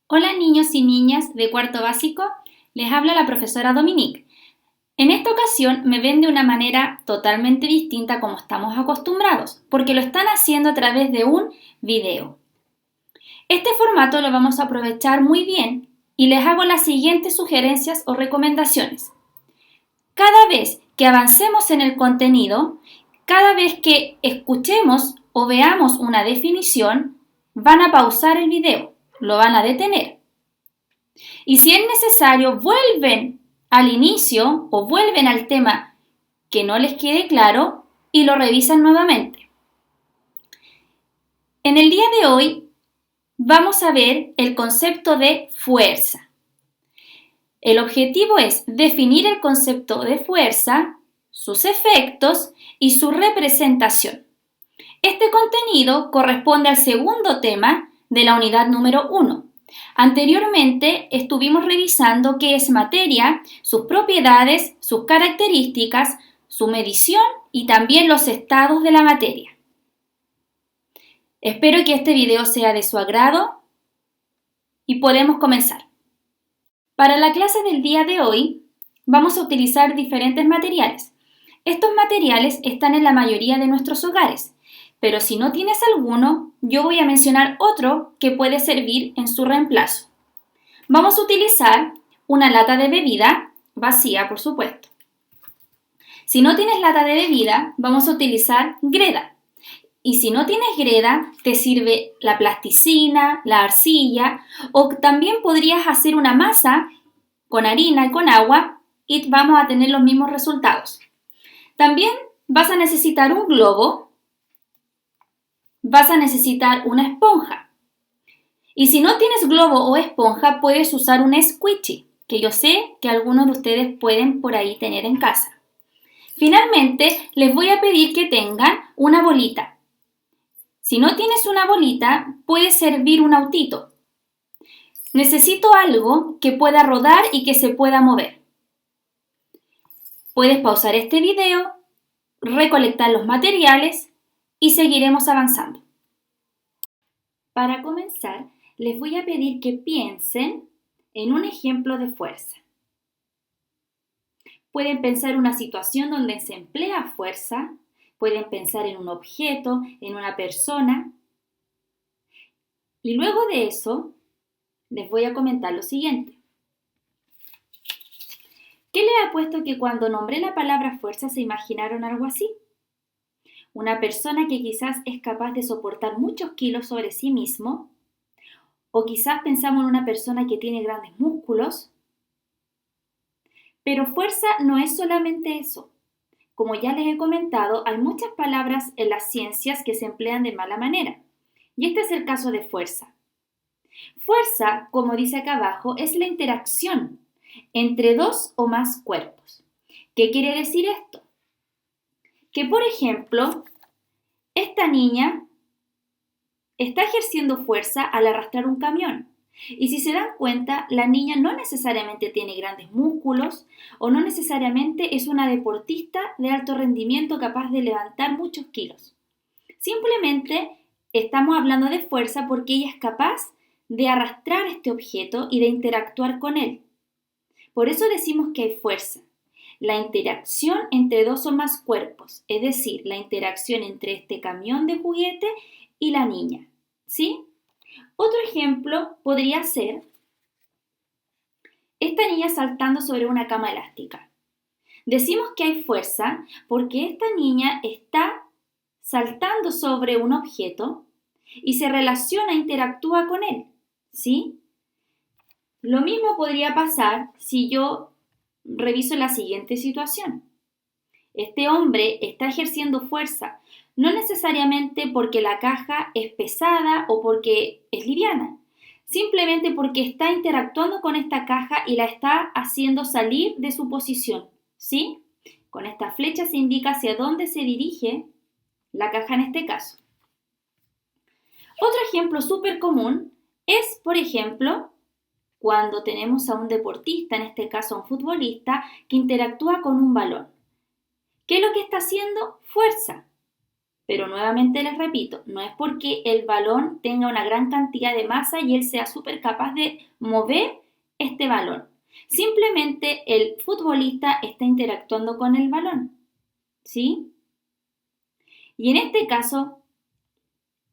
Hola niños y niñas de cuarto básico, les habla la profesora Dominique. En esta ocasión me ven de una manera totalmente distinta como estamos acostumbrados, porque lo están haciendo a través de un video. Este formato lo vamos a aprovechar muy bien y les hago las siguientes sugerencias o recomendaciones. Cada vez que avancemos en el contenido, cada vez que escuchemos o veamos una definición, van a pausar el video, lo van a detener. Y si es necesario, vuelven al inicio o vuelven al tema que no les quede claro y lo revisan nuevamente. En el día de hoy vamos a ver el concepto de fuerza. El objetivo es definir el concepto de fuerza, sus efectos y su representación. Este contenido corresponde al segundo tema de la unidad número 1. Anteriormente estuvimos revisando qué es materia, sus propiedades, sus características, su medición y también los estados de la materia. Espero que este video sea de su agrado y podemos comenzar. Para la clase del día de hoy vamos a utilizar diferentes materiales. Estos materiales están en la mayoría de nuestros hogares, pero si no tienes alguno, yo voy a mencionar otro que puede servir en su reemplazo. Vamos a utilizar una lata de bebida, vacía por supuesto. Si no tienes lata de bebida, vamos a utilizar greda. Y si no tienes greda, te sirve la plasticina, la arcilla, o también podrías hacer una masa con harina y con agua y vamos a tener los mismos resultados. También vas a necesitar un globo, vas a necesitar una esponja. Y si no tienes globo o esponja, puedes usar un squishy, que yo sé que algunos de ustedes pueden por ahí tener en casa. Finalmente, les voy a pedir que tengan una bolita. Si no tienes una bolita, puede servir un autito. Necesito algo que pueda rodar y que se pueda mover. Puedes pausar este video, recolectar los materiales y seguiremos avanzando. Para comenzar, les voy a pedir que piensen en un ejemplo de fuerza. Pueden pensar en una situación donde se emplea fuerza, pueden pensar en un objeto, en una persona. Y luego de eso, les voy a comentar lo siguiente. ¿Qué les ha puesto que cuando nombré la palabra fuerza se imaginaron algo así? Una persona que quizás es capaz de soportar muchos kilos sobre sí mismo, o quizás pensamos en una persona que tiene grandes músculos. Pero fuerza no es solamente eso. Como ya les he comentado, hay muchas palabras en las ciencias que se emplean de mala manera. Y este es el caso de fuerza. Fuerza, como dice acá abajo, es la interacción entre dos o más cuerpos. ¿Qué quiere decir esto? Que, por ejemplo, esta niña está ejerciendo fuerza al arrastrar un camión. Y si se dan cuenta, la niña no necesariamente tiene grandes músculos o no necesariamente es una deportista de alto rendimiento capaz de levantar muchos kilos. Simplemente estamos hablando de fuerza porque ella es capaz de arrastrar este objeto y de interactuar con él. Por eso decimos que hay fuerza. La interacción entre dos o más cuerpos, es decir, la interacción entre este camión de juguete y la niña, ¿sí? Otro ejemplo podría ser esta niña saltando sobre una cama elástica. Decimos que hay fuerza porque esta niña está saltando sobre un objeto y se relaciona, interactúa con él, ¿sí? Lo mismo podría pasar si yo reviso la siguiente situación. Este hombre está ejerciendo fuerza, no necesariamente porque la caja es pesada o porque es liviana, simplemente porque está interactuando con esta caja y la está haciendo salir de su posición, ¿sí? Con esta flecha se indica hacia dónde se dirige la caja en este caso. Otro ejemplo súper común es, por ejemplo, cuando tenemos a un deportista, en este caso a un futbolista, que interactúa con un balón. ¿Qué es lo que está haciendo? Fuerza. Pero nuevamente les repito, no es porque el balón tenga una gran cantidad de masa y él sea súper capaz de mover este balón. Simplemente el futbolista está interactuando con el balón, ¿sí? Y en este caso,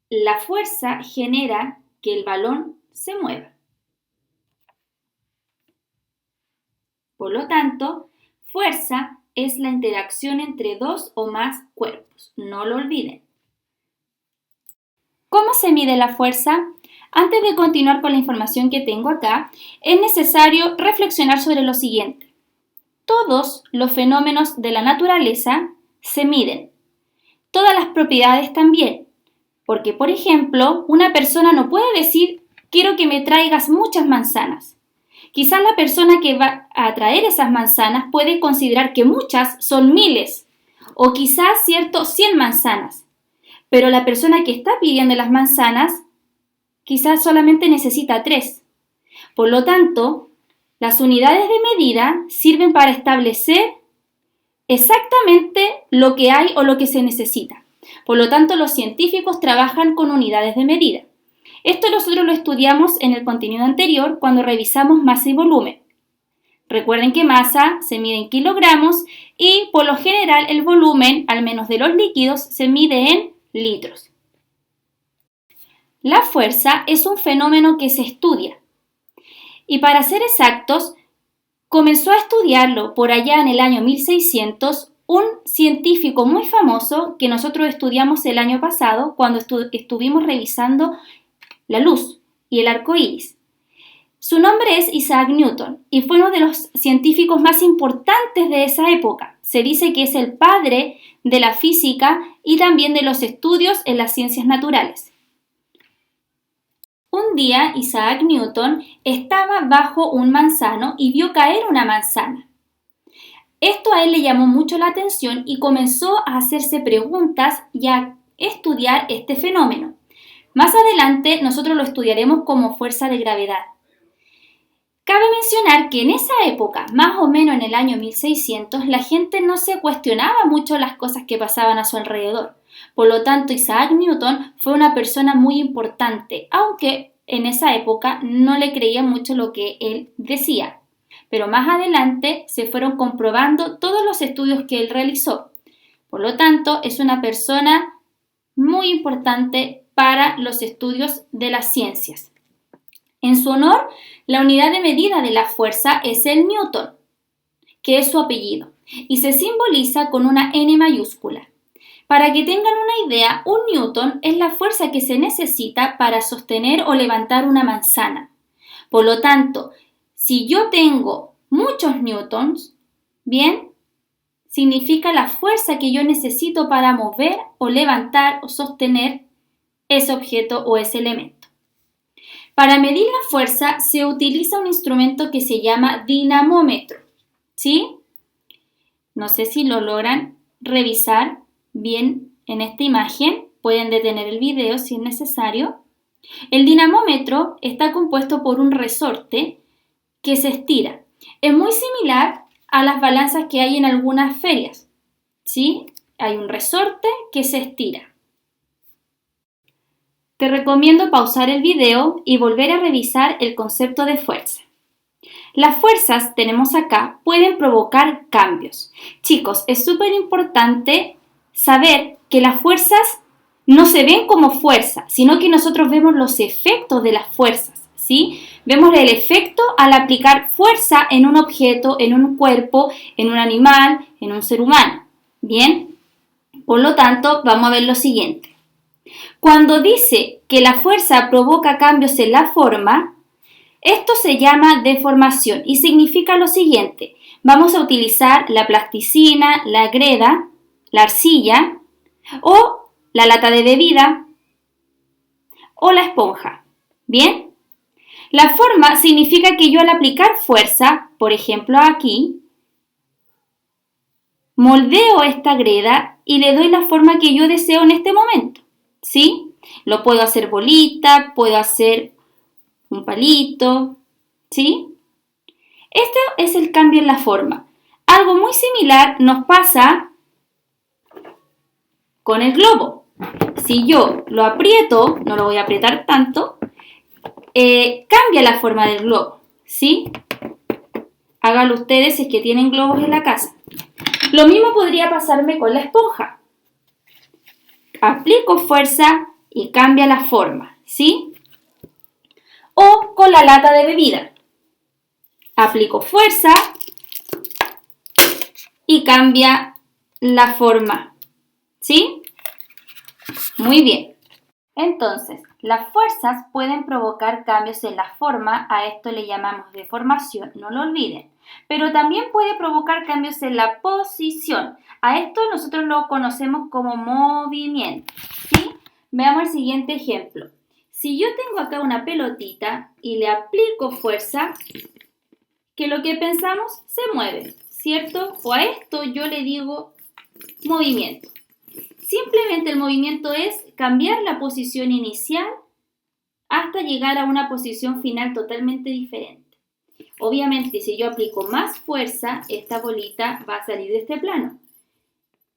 la fuerza genera que el balón se mueva. Por lo tanto, fuerza es la interacción entre dos o más cuerpos. No lo olviden. ¿Cómo se mide la fuerza? Antes de continuar con la información que tengo acá, es necesario reflexionar sobre lo siguiente. Todos los fenómenos de la naturaleza se miden. Todas las propiedades también. Porque, por ejemplo, una persona no puede decir, quiero que me traigas muchas manzanas. Quizás la persona que va a traer esas manzanas puede considerar que muchas son miles o quizás, 100 manzanas. Pero la persona que está pidiendo las manzanas quizás solamente necesita 3. Por lo tanto, las unidades de medida sirven para establecer exactamente lo que hay o lo que se necesita. Por lo tanto, los científicos trabajan con unidades de medida. Esto nosotros lo estudiamos en el contenido anterior cuando revisamos masa y volumen. Recuerden que masa se mide en kilogramos y por lo general el volumen, al menos de los líquidos, se mide en litros. La fuerza es un fenómeno que se estudia y para ser exactos, comenzó a estudiarlo por allá en el año 1600 un científico muy famoso que nosotros estudiamos el año pasado cuando estuvimos revisando la luz y el arco iris. Su nombre es Isaac Newton y fue uno de los científicos más importantes de esa época. Se dice que es el padre de la física y también de los estudios en las ciencias naturales. Un día Isaac Newton estaba bajo un manzano y vio caer una manzana. Esto a él le llamó mucho la atención y comenzó a hacerse preguntas y a estudiar este fenómeno. Más adelante nosotros lo estudiaremos como fuerza de gravedad. Cabe mencionar que en esa época, más o menos en el año 1600, la gente no se cuestionaba mucho las cosas que pasaban a su alrededor. Por lo tanto, Isaac Newton fue una persona muy importante, aunque en esa época no le creía mucho lo que él decía. Pero más adelante se fueron comprobando todos los estudios que él realizó. Por lo tanto, es una persona muy importante para los estudios de las ciencias. En su honor, la unidad de medida de la fuerza es el newton, que es su apellido, y se simboliza con una N mayúscula. Para que tengan una idea, un newton es la fuerza que se necesita para sostener o levantar una manzana. Por lo tanto, si yo tengo muchos newtons, bien, significa la fuerza que yo necesito para mover o levantar o sostener ese objeto o ese elemento. Para medir la fuerza se utiliza un instrumento que se llama dinamómetro, ¿sí? No sé si lo logran revisar bien en esta imagen, pueden detener el video si es necesario. El dinamómetro está compuesto por un resorte que se estira. Es muy similar a las balanzas que hay en algunas ferias, ¿sí? Hay un resorte que se estira. Te recomiendo pausar el video y volver a revisar el concepto de fuerza. Las fuerzas, tenemos acá, pueden provocar cambios. Chicos, es súper importante saber que las fuerzas no se ven como fuerza, sino que nosotros vemos los efectos de las fuerzas, ¿sí? Vemos el efecto al aplicar fuerza en un objeto, en un cuerpo, en un animal, en un ser humano. ¿Bien? Por lo tanto, vamos a ver lo siguiente. Cuando dice que la fuerza provoca cambios en la forma, esto se llama deformación y significa lo siguiente. Vamos a utilizar la plasticina, la greda, la arcilla o la lata de bebida o la esponja. ¿Bien? La forma significa que yo al aplicar fuerza, por ejemplo aquí, moldeo esta greda y le doy la forma que yo deseo en este momento. ¿Sí? Lo puedo hacer bolita, puedo hacer un palito, ¿sí? Este es el cambio en la forma. Algo muy similar nos pasa con el globo. Si yo lo aprieto, no lo voy a apretar tanto, cambia la forma del globo, ¿sí? Háganlo ustedes si es que tienen globos en la casa. Lo mismo podría pasarme con la esponja. Aplico fuerza y cambia la forma, ¿sí? O con la lata de bebida. Aplico fuerza y cambia la forma, ¿sí? Muy bien. Entonces, las fuerzas pueden provocar cambios en la forma, a esto le llamamos deformación, no lo olviden. Pero también puede provocar cambios en la posición, a esto nosotros lo conocemos como movimiento, ¿sí? Veamos el siguiente ejemplo. Si yo tengo acá una pelotita y le aplico fuerza, que lo que pensamos se mueve, ¿cierto? O a esto yo le digo movimiento. Simplemente el movimiento es cambiar la posición inicial hasta llegar a una posición final totalmente diferente. Obviamente, si yo aplico más fuerza, esta bolita va a salir de este plano.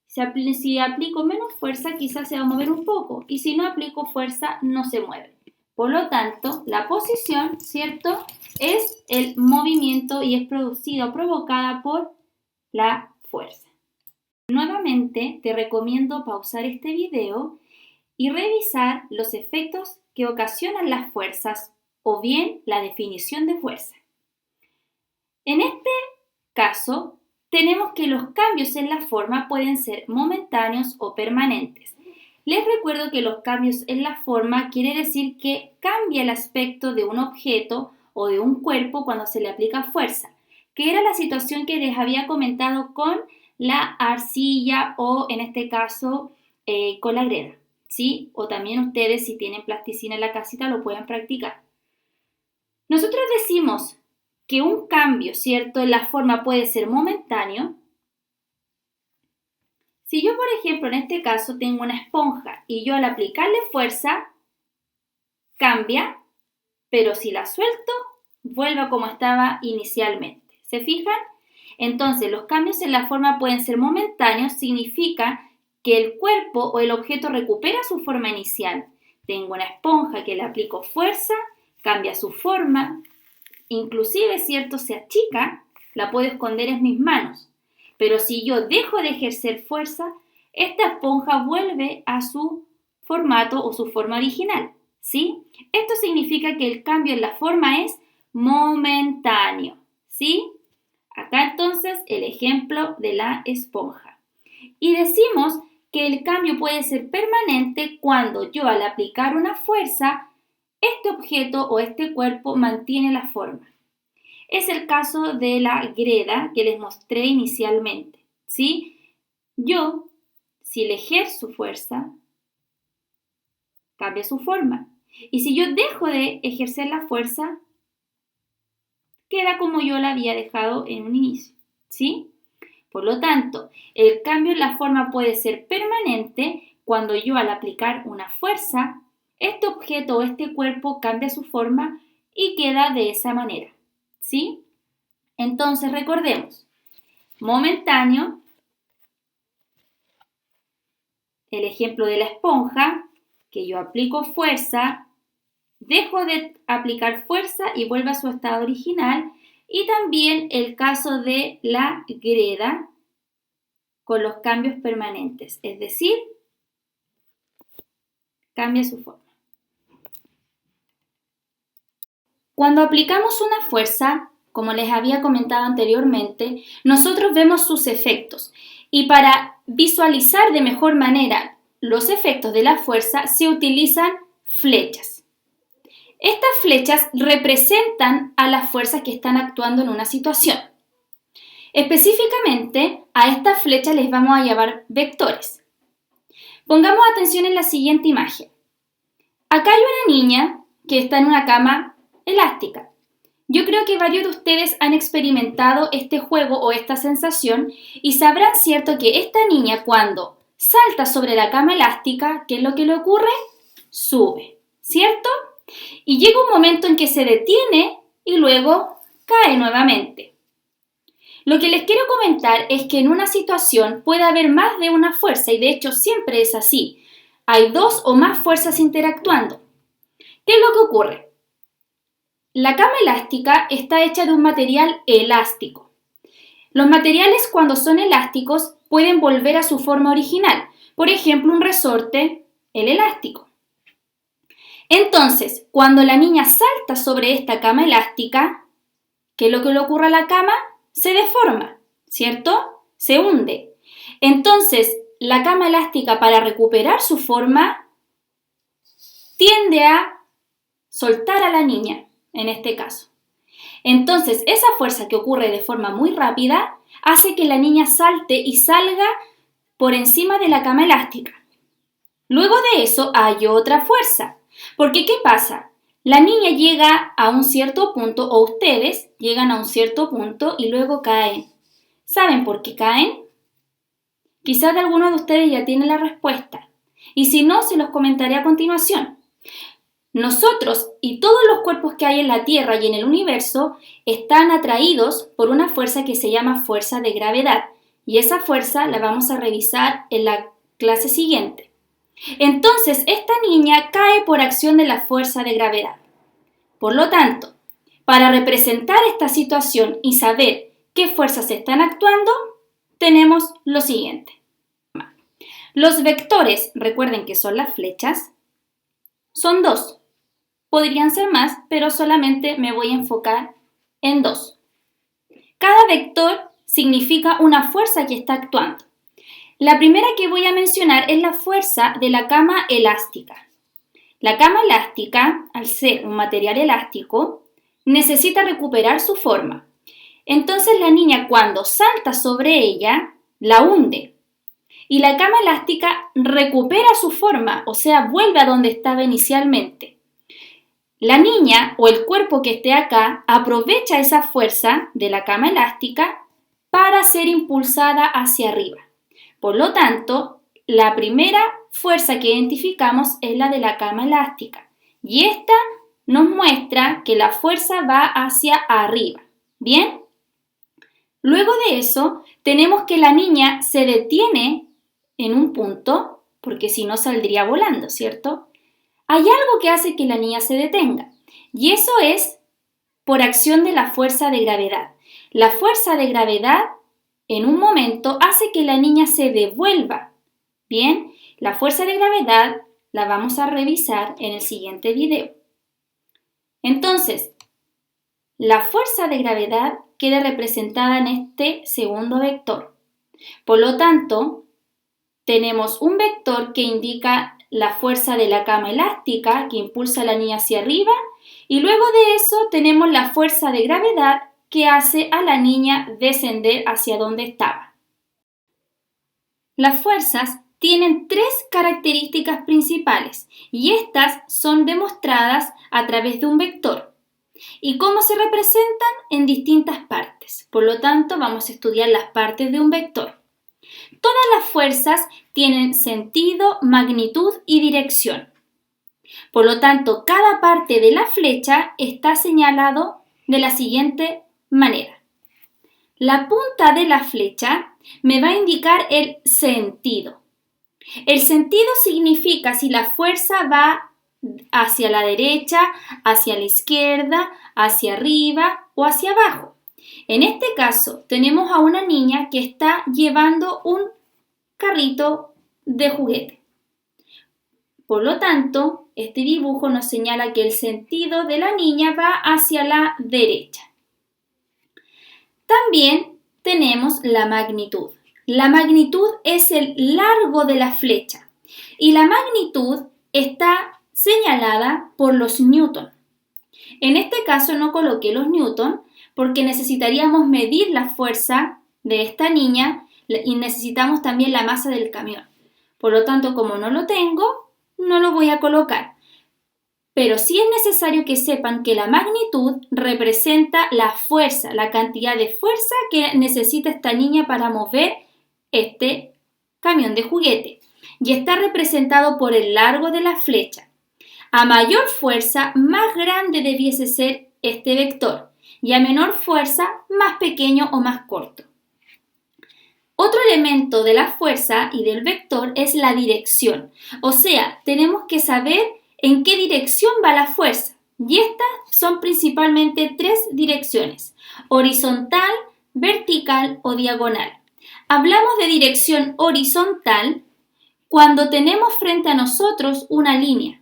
Si aplico menos fuerza, quizás se va a mover un poco. Y si no aplico fuerza, no se mueve. Por lo tanto, la posición, ¿cierto?, es el movimiento y es producida o provocada por la fuerza. Nuevamente, te recomiendo pausar este video y revisar los efectos que ocasionan las fuerzas o bien la definición de fuerza. En este caso, tenemos que los cambios en la forma pueden ser momentáneos o permanentes. Les recuerdo que los cambios en la forma quiere decir que cambia el aspecto de un objeto o de un cuerpo cuando se le aplica fuerza, que era la situación que les había comentado con la arcilla o en este caso con la greda, ¿sí? O también ustedes si tienen plasticina en la casita lo pueden practicar. Nosotros decimos que un cambio, ¿cierto?, en la forma puede ser momentáneo. Si yo, por ejemplo, en este caso tengo una esponja y yo al aplicarle fuerza, cambia, pero si la suelto, vuelve como estaba inicialmente. ¿Se fijan? Entonces, los cambios en la forma pueden ser momentáneos, significa que el cuerpo o el objeto recupera su forma inicial. Tengo una esponja que le aplico fuerza, cambia su forma, inclusive, ¿cierto?, se achica, la puedo esconder en mis manos. Pero si yo dejo de ejercer fuerza, esta esponja vuelve a su formato o su forma original, ¿sí? Esto significa que el cambio en la forma es momentáneo, ¿sí? Acá entonces el ejemplo de la esponja. Y decimos que el cambio puede ser permanente cuando yo al aplicar una fuerza, este objeto o este cuerpo mantiene la forma. Es el caso de la greda que les mostré inicialmente, ¿sí? Yo, si le ejerzo fuerza, cambia su forma. Y si yo dejo de ejercer la fuerza, queda como yo la había dejado en un inicio, ¿sí? Por lo tanto, el cambio en la forma puede ser permanente cuando yo al aplicar una fuerza, este objeto o este cuerpo cambia su forma y queda de esa manera, ¿sí? Entonces recordemos, momentáneo, el ejemplo de la esponja, que yo aplico fuerza, dejo de aplicar fuerza y vuelve a su estado original. Y también el caso de la greda con los cambios permanentes, es decir, cambia su forma. Cuando aplicamos una fuerza, como les había comentado anteriormente, nosotros vemos sus efectos y para visualizar de mejor manera los efectos de la fuerza se utilizan flechas. Estas flechas representan a las fuerzas que están actuando en una situación. Específicamente, a estas flechas les vamos a llamar vectores. Pongamos atención en la siguiente imagen. Acá hay una niña que está en una cama elástica. Yo creo que varios de ustedes han experimentado este juego o esta sensación y sabrán, cierto, que esta niña cuando salta sobre la cama elástica, ¿qué es lo que le ocurre? Sube, ¿cierto? Y llega un momento en que se detiene y luego cae nuevamente. Lo que les quiero comentar es que en una situación puede haber más de una fuerza y de hecho siempre es así. hay dos o más fuerzas interactuando. ¿Qué es lo que ocurre? La cama elástica está hecha de un material elástico. Los materiales, cuando son elásticos, pueden volver a su forma original. Por ejemplo, un resorte, el elástico. Entonces, cuando la niña salta sobre esta cama elástica, ¿qué es lo que le ocurre a la cama? Se deforma, ¿cierto? Se hunde. Entonces, la cama elástica, para recuperar su forma, tiende a soltar a la niña, en este caso. Entonces, esa fuerza que ocurre de forma muy rápida hace que la niña salte y salga por encima de la cama elástica. Luego de eso hay otra fuerza. Porque, ¿qué pasa? La niña llega a un cierto punto, o ustedes llegan a un cierto punto y luego caen. ¿Saben por qué caen? Quizás alguno de ustedes ya tiene la respuesta. Y si no, se los comentaré a continuación. Nosotros y todos los cuerpos que hay en la Tierra y en el universo están atraídos por una fuerza que se llama fuerza de gravedad. Y esa fuerza la vamos a revisar en la clase siguiente. Entonces, esta niña cae por acción de la fuerza de gravedad. Por lo tanto, para representar esta situación y saber qué fuerzas están actuando, tenemos lo siguiente. Los vectores, recuerden que son las flechas, son dos. Podrían ser más, pero solamente me voy a enfocar en dos. Cada vector significa una fuerza que está actuando. La primera que voy a mencionar es la fuerza de la cama elástica. La cama elástica, al ser un material elástico, necesita recuperar su forma. Entonces la niña, cuando salta sobre ella, la hunde. Y la cama elástica recupera su forma, o sea, vuelve a donde estaba inicialmente. La niña o el cuerpo que esté acá aprovecha esa fuerza de la cama elástica para ser impulsada hacia arriba. Por lo tanto, la primera fuerza que identificamos es la de la cama elástica. Y esta nos muestra que la fuerza va hacia arriba. ¿Bien? Luego de eso, tenemos que la niña se detiene en un punto, porque si no saldría volando, ¿cierto? Hay algo que hace que la niña se detenga, y eso es por acción de la fuerza de gravedad. La fuerza de gravedad, en un momento, hace que la niña se devuelva. Bien, la fuerza de gravedad la vamos a revisar en el siguiente video. Entonces, la fuerza de gravedad queda representada en este segundo vector. Por lo tanto, tenemos un vector que indica la fuerza de la cama elástica que impulsa a la niña hacia arriba, y luego de eso tenemos la fuerza de gravedad que hace a la niña descender hacia donde estaba. Las fuerzas tienen tres características principales y estas son demostradas a través de un vector. ¿Y cómo se representan? En distintas partes. Por lo tanto, vamos a estudiar las partes de un vector. Todas las fuerzas tienen sentido, magnitud y dirección. Por lo tanto, cada parte de la flecha está señalado de la siguiente manera. La punta de la flecha me va a indicar el sentido. El sentido significa si la fuerza va hacia la derecha, hacia la izquierda, hacia arriba o hacia abajo. En este caso, tenemos a una niña que está llevando un carrito de juguete. Por lo tanto, este dibujo nos señala que el sentido de la niña va hacia la derecha. También tenemos la magnitud. La magnitud es el largo de la flecha y la magnitud está señalada por los newton. En este caso no coloqué los newton porque necesitaríamos medir la fuerza de esta niña y necesitamos también la masa del camión. Por lo tanto, como no lo tengo, no lo voy a colocar. Pero sí es necesario que sepan que la magnitud representa la fuerza, la cantidad de fuerza que necesita esta niña para mover este camión de juguete. Y está representado por el largo de la flecha. A mayor fuerza, más grande debiese ser este vector. Y a menor fuerza, más pequeño o más corto. Otro elemento de la fuerza y del vector es la dirección. O sea, tenemos que saber en qué dirección va la fuerza. Y estas son principalmente 3 direcciones: horizontal, vertical o diagonal. Hablamos de dirección horizontal cuando tenemos frente a nosotros una línea,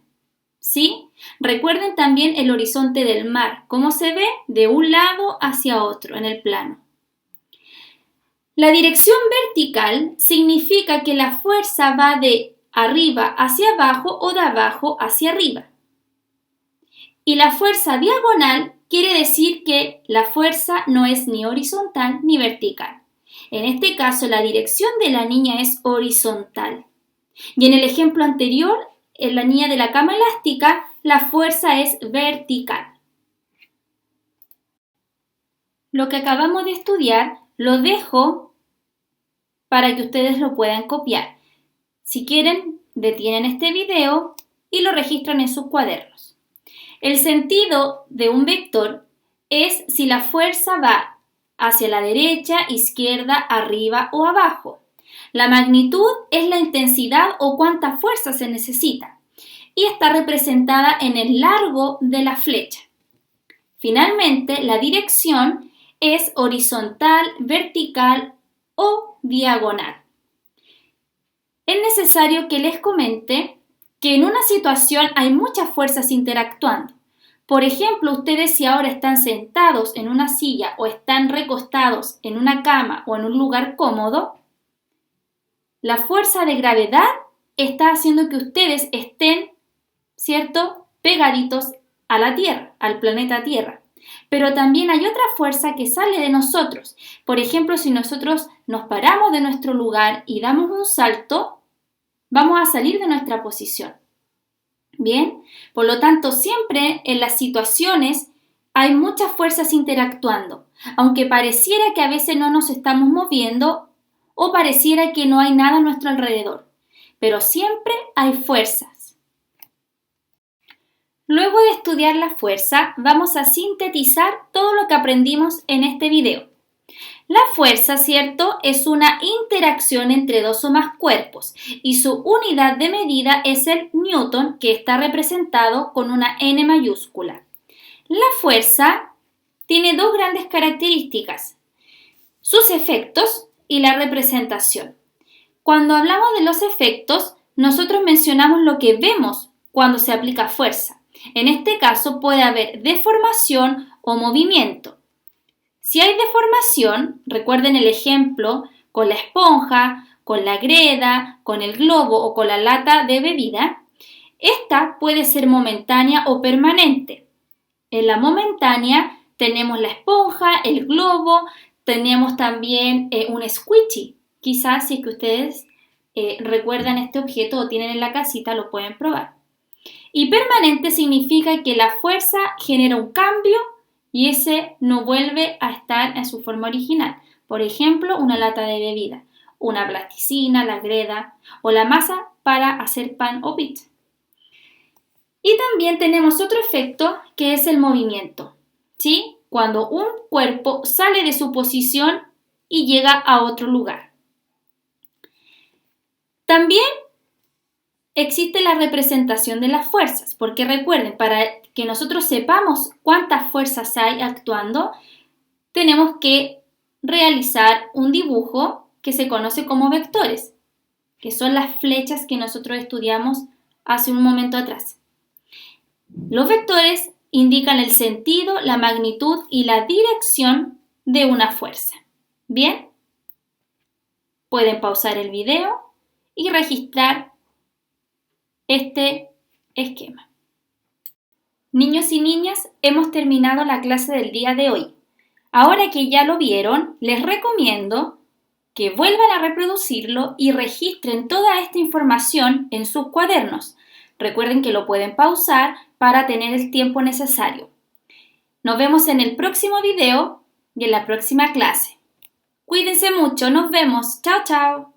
¿sí? Recuerden también el horizonte del mar, cómo se ve de un lado hacia otro en el plano. La dirección vertical significa que la fuerza va de arriba hacia abajo o de abajo hacia arriba. Y la fuerza diagonal quiere decir que la fuerza no es ni horizontal ni vertical. En este caso, la dirección de la niña es horizontal. Y en el ejemplo anterior, en la niña de la cama elástica, la fuerza es vertical. Lo que acabamos de estudiar lo dejo para que ustedes lo puedan copiar. Si quieren, detienen este video y lo registran en sus cuadernos. El sentido de un vector es si la fuerza va hacia la derecha, izquierda, arriba o abajo. La magnitud es la intensidad o cuánta fuerza se necesita y está representada en el largo de la flecha. Finalmente, la dirección es horizontal, vertical o diagonal. Es necesario que les comente que en una situación hay muchas fuerzas interactuando. Por ejemplo, ustedes si ahora están sentados en una silla o están recostados en una cama o en un lugar cómodo, la fuerza de gravedad está haciendo que ustedes estén, ¿cierto?, pegaditos a la Tierra, al planeta Tierra. Pero también hay otra fuerza que sale de nosotros. Por ejemplo, si nosotros nos paramos de nuestro lugar y damos un salto, vamos a salir de nuestra posición. Bien, por lo tanto, siempre en las situaciones hay muchas fuerzas interactuando, aunque pareciera que a veces no nos estamos moviendo o pareciera que no hay nada a nuestro alrededor, pero siempre hay fuerzas. Luego de estudiar la fuerza, vamos a sintetizar todo lo que aprendimos en este video. La fuerza, ¿cierto?, es una interacción entre dos o más cuerpos y su unidad de medida es el newton, que está representado con una N mayúscula. La fuerza tiene 2 grandes características: sus efectos y la representación. Cuando hablamos de los efectos, nosotros mencionamos lo que vemos cuando se aplica fuerza. En este caso puede haber deformación o movimiento. Si hay deformación, recuerden el ejemplo con la esponja, con la greda, con el globo o con la lata de bebida, esta puede ser momentánea o permanente. En la momentánea tenemos la esponja, el globo, tenemos también un squishy. Quizás si es que ustedes recuerdan este objeto o tienen en la casita, lo pueden probar. Y permanente significa que la fuerza genera un cambio y ese no vuelve a estar en su forma original. Por ejemplo, una lata de bebida, una plasticina, la greda o la masa para hacer pan o pizza. Y también tenemos otro efecto que es el movimiento, ¿sí? Cuando un cuerpo sale de su posición y llega a otro lugar. También existe la representación de las fuerzas, porque recuerden, para que nosotros sepamos cuántas fuerzas hay actuando, tenemos que realizar un dibujo que se conoce como vectores, que son las flechas que nosotros estudiamos hace un momento atrás. Los vectores indican el sentido, la magnitud y la dirección de una fuerza. ¿Bien? Pueden pausar el video y registrar este esquema. Niños y niñas, hemos terminado la clase del día de hoy. Ahora que ya lo vieron, les recomiendo que vuelvan a reproducirlo y registren toda esta información en sus cuadernos. Recuerden que lo pueden pausar para tener el tiempo necesario. Nos vemos en el próximo video y en la próxima clase. Cuídense mucho, nos vemos. Chao, chao.